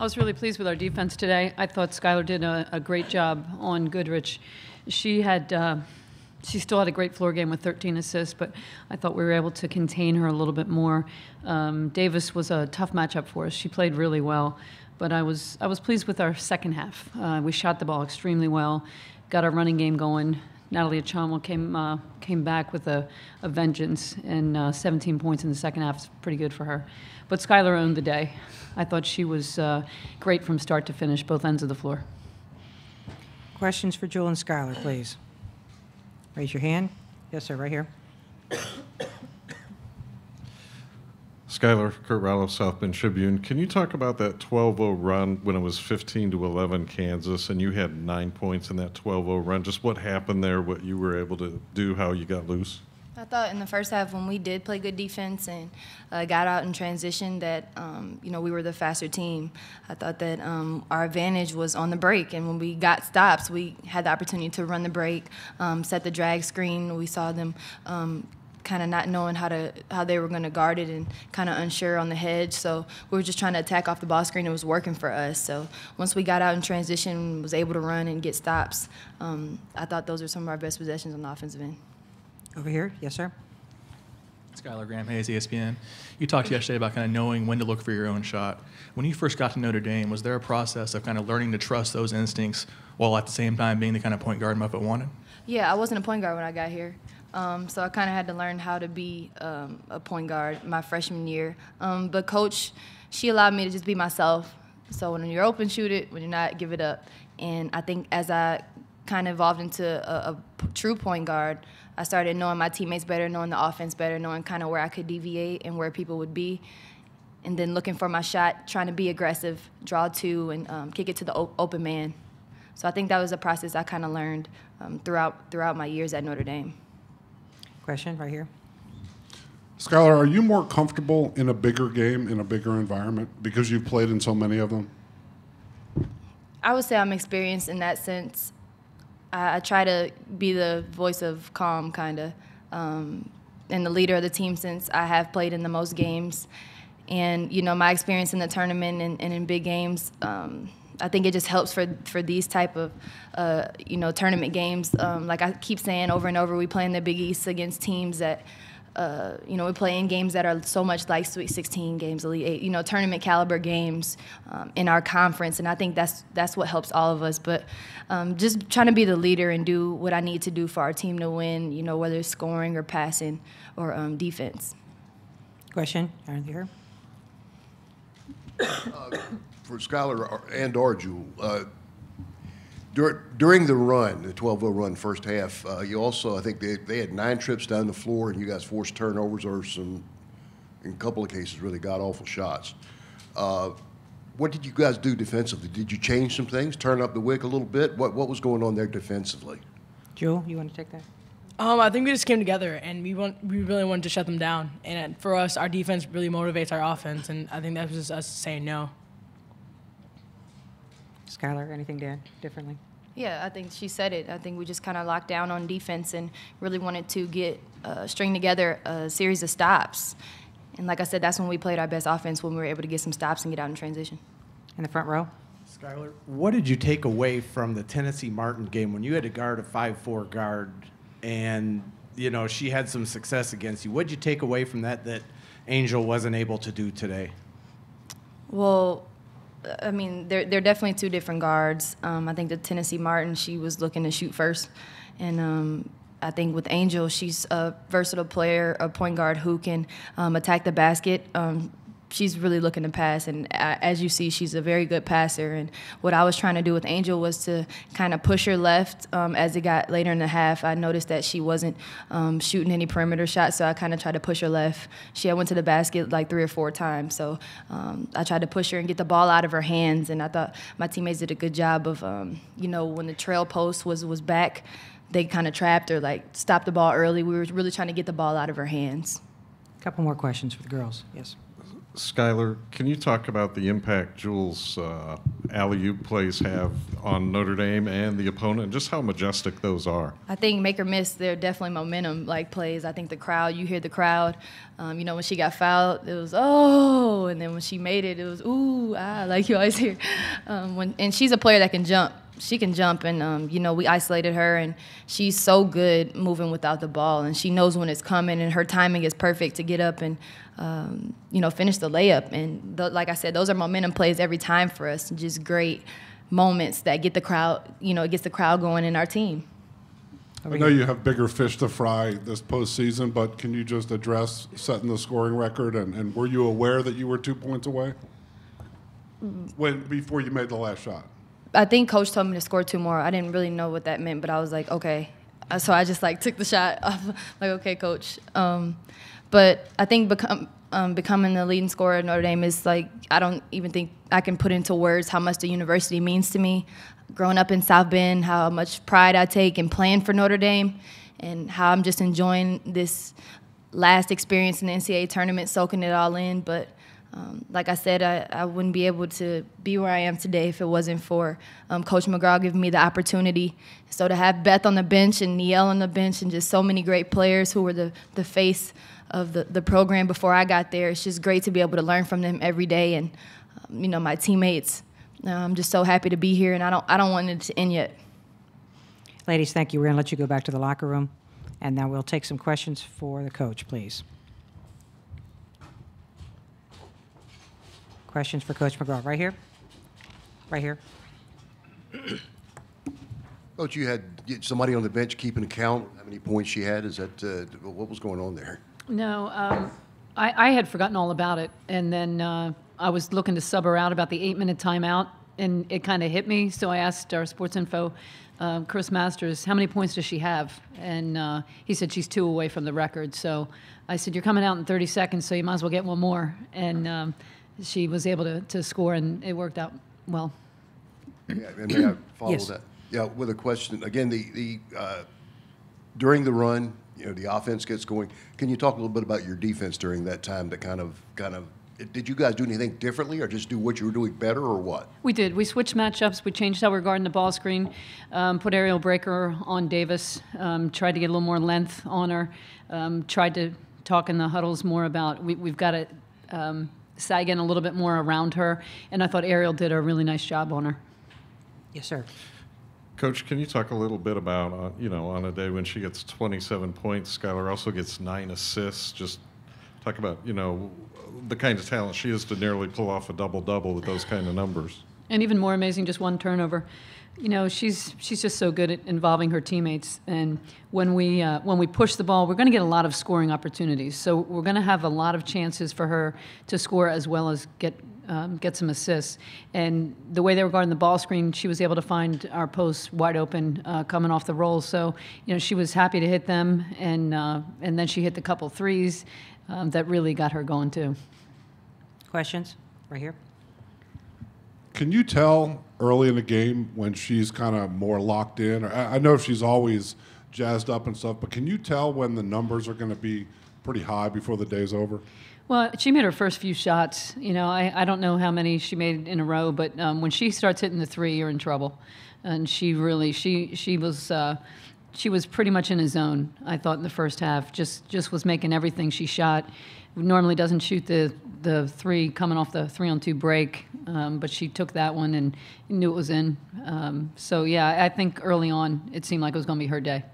was really pleased with our defense today. I thought Skylar did a great job on Goodrich. She still had a great floor game with 13 assists, but I thought we were able to contain her a little bit more. Davis was a tough matchup for us. She played really well, but I was pleased with our second half. We shot the ball extremely well, got our running game going. Natalie Achamo came back with a vengeance, and 17 points in the second half is pretty good for her. But Skylar owned the day. I thought she was great from start to finish, both ends of the floor. Questions for Jewell and Skylar, please. Raise your hand. Yes, sir, right here. Skylar, Kurt Rallo, South Bend Tribune. Can you talk about that 12-0 run when it was 15-11 Kansas, and you had 9 points in that 12-0 run? Just what happened there, what you were able to do, how you got loose? I thought in the first half when we did play good defense and got out in transition that, we were the faster team. I thought that our advantage was on the break, and when we got stops, we had the opportunity to run the break, set the drag screen. We saw them kind of not knowing how they were going to guard it and kind of unsure on the hedge. So we were just trying to attack off the ball screen. It was working for us. So once we got out in transition, was able to run and get stops, I thought those were some of our best possessions on the offensive end. Over here. Yes, sir. Skylar Graham Hayes, ESPN. You talked yesterday about kind of knowing when to look for your own shot. When you first got to Notre Dame, was there a process of kind of learning to trust those instincts while at the same time being the kind of point guard Muffet wanted? Yeah, I wasn't a point guard when I got here. So I kind of had to learn how to be a point guard my freshman year. But Coach, she allowed me to just be myself. So when you're open, shoot it. When you're not, give it up. And I think as I kind of evolved into a true point guard, I started knowing my teammates better, knowing the offense better, knowing kind of where I could deviate and where people would be, and then looking for my shot, trying to be aggressive, draw two, and kick it to the open man. So I think that was a process I kind of learned throughout my years at Notre Dame. Question right here. Skylar, are you more comfortable in a bigger game, in a bigger environment, because you've played in so many of them? I would say I'm experienced in that sense. I try to be the voice of calm, kind of, and the leader of the team since I have played in the most games. And, my experience in the tournament and in big games, I think it just helps for these type of, tournament games. Like I keep saying over and over, we play in the Big East against teams that, we play in games that are so much like Sweet 16 games, Elite 8, tournament caliber games in our conference, and I think that's what helps all of us. But just trying to be the leader and do what I need to do for our team to win, whether it's scoring or passing or defense. Question, Aaron here. For Skylar and or Jewell, during the run, the 12-0 run first half, you also, I think they had 9 trips down the floor, and you guys forced turnovers or some, in a couple of cases, really god-awful shots. What did you guys do defensively? Did you change some things, turn up the wick a little bit? What was going on there defensively? Jewell, you want to take that? I think we just came together, and we really wanted to shut them down. And for us, our defense really motivates our offense, and I think that was just us saying no. Skylar, anything to add differently? Yeah, I think she said it. I think we just kind of locked down on defense and really wanted to string together a series of stops. And like I said, that's when we played our best offense, when we were able to get some stops and get out in transition. In the front row. Skylar, what did you take away from the Tennessee Martin game when you had to guard a 5'4" guard and, she had some success against you? What did you take away from that Angel wasn't able to do today? Well, I mean, they're definitely two different guards. I think the Tennessee Martin, she was looking to shoot first. And I think with Angel, she's a versatile player, a point guard who can attack the basket. She's really looking to pass, and as you see, she's a very good passer. And what I was trying to do with Angel was to kind of push her left. As it got later in the half, I noticed that she wasn't shooting any perimeter shots, so I kind of tried to push her left. She went to the basket like 3 or 4 times, so I tried to push her and get the ball out of her hands, and I thought my teammates did a good job of, when the trail post was back, they kind of trapped her, like stopped the ball early. We were really trying to get the ball out of her hands. A couple more questions for the girls. Yes. Skylar, can you talk about the impact Jewell's alley-oop plays have on Notre Dame and the opponent, and just how majestic those are? I think make or miss, they're definitely momentum like plays. I think the crowd, you hear the crowd. When she got fouled, it was oh, and then when she made it, it was ooh, ah, like you always hear. And she's a player that can jump. She can jump, and we isolated her, and she's so good moving without the ball, and she knows when it's coming, and her timing is perfect to get up and finish the layup. And like I said, those are momentum plays every time for us, and just great moments that get the crowd, it gets the crowd going in our team. I know you have bigger fish to fry this postseason, but can you just address setting the scoring record, and were you aware that you were 2 points away before you made the last shot? I think Coach told me to score 2 more. I didn't really know what that meant, but I was like, okay. So I just took the shot. Like, okay, Coach. But I think becoming the leading scorer at Notre Dame is I don't even think I can put into words how much the university means to me. Growing up in South Bend, how much pride I take in playing for Notre Dame, and how I'm just enjoying this last experience in the NCAA tournament, soaking it all in. But like I said, I wouldn't be able to be where I am today if it wasn't for Coach McGraw giving me the opportunity. So to have Beth on the bench and Niele on the bench and just so many great players who were the face of the program before I got there, it's just great to be able to learn from them every day. And, my teammates, I'm just so happy to be here, and I don't want it to end yet. Ladies, thank you. We're going to let you go back to the locker room, and now we'll take some questions for the coach, please. Questions for Coach McGraw? Right here? Right here. Coach, you had somebody on the bench keeping account how many points she had. Is that what was going on there? No, I had forgotten all about it, and then I was looking to sub her out about the 8-minute timeout, and it kind of hit me. So I asked our sports info, Chris Masters, how many points does she have? And he said she's 2 away from the record. So I said, you're coming out in 30 seconds, so you might as well get one more. And she was able to score, and it worked out well. Yeah, and may I follow Yes. that? Yeah, with a question. Again, during the run, the offense gets going. Can you talk a little bit about your defense during that time? That kind of. Did you guys do anything differently, or just do what you were doing better, or what? We did. We switched matchups. We changed how we're guarding the ball screen, put aerial breaker on Davis, tried to get a little more length on her, tried to talk in the huddles more about we've got to sag in a little bit more around her, and I thought Ariel did a really nice job on her. Yes, sir. Coach, can you talk a little bit about, on a day when she gets 27 points, Skylar also gets 9 assists, just talk about, the kind of talent she is to nearly pull off a double-double with those kind of numbers. And even more amazing, just 1 turnover. She's just so good at involving her teammates. And when we push the ball, we're going to get a lot of scoring opportunities. So we're going to have a lot of chances for her to score as well as get some assists. And the way they were guarding the ball screen, she was able to find our posts wide open coming off the roll. So she was happy to hit them, and then she hit the couple threes that really got her going too. Questions? Right here. Can you tell early in the game when she's kind of more locked in? I know she's always jazzed up and stuff, but can you tell when the numbers are going to be pretty high before the day's over? Well, she made her first few shots. I don't know how many she made in a row, but when she starts hitting the 3, you're in trouble. And she really, she was pretty much in a zone, I thought, in the first half. Just was making everything she shot. Normally doesn't shoot the 3 coming off the 3-on-2 break, but she took that one and knew it was in. So, yeah, I think early on it seemed like it was going to be her day.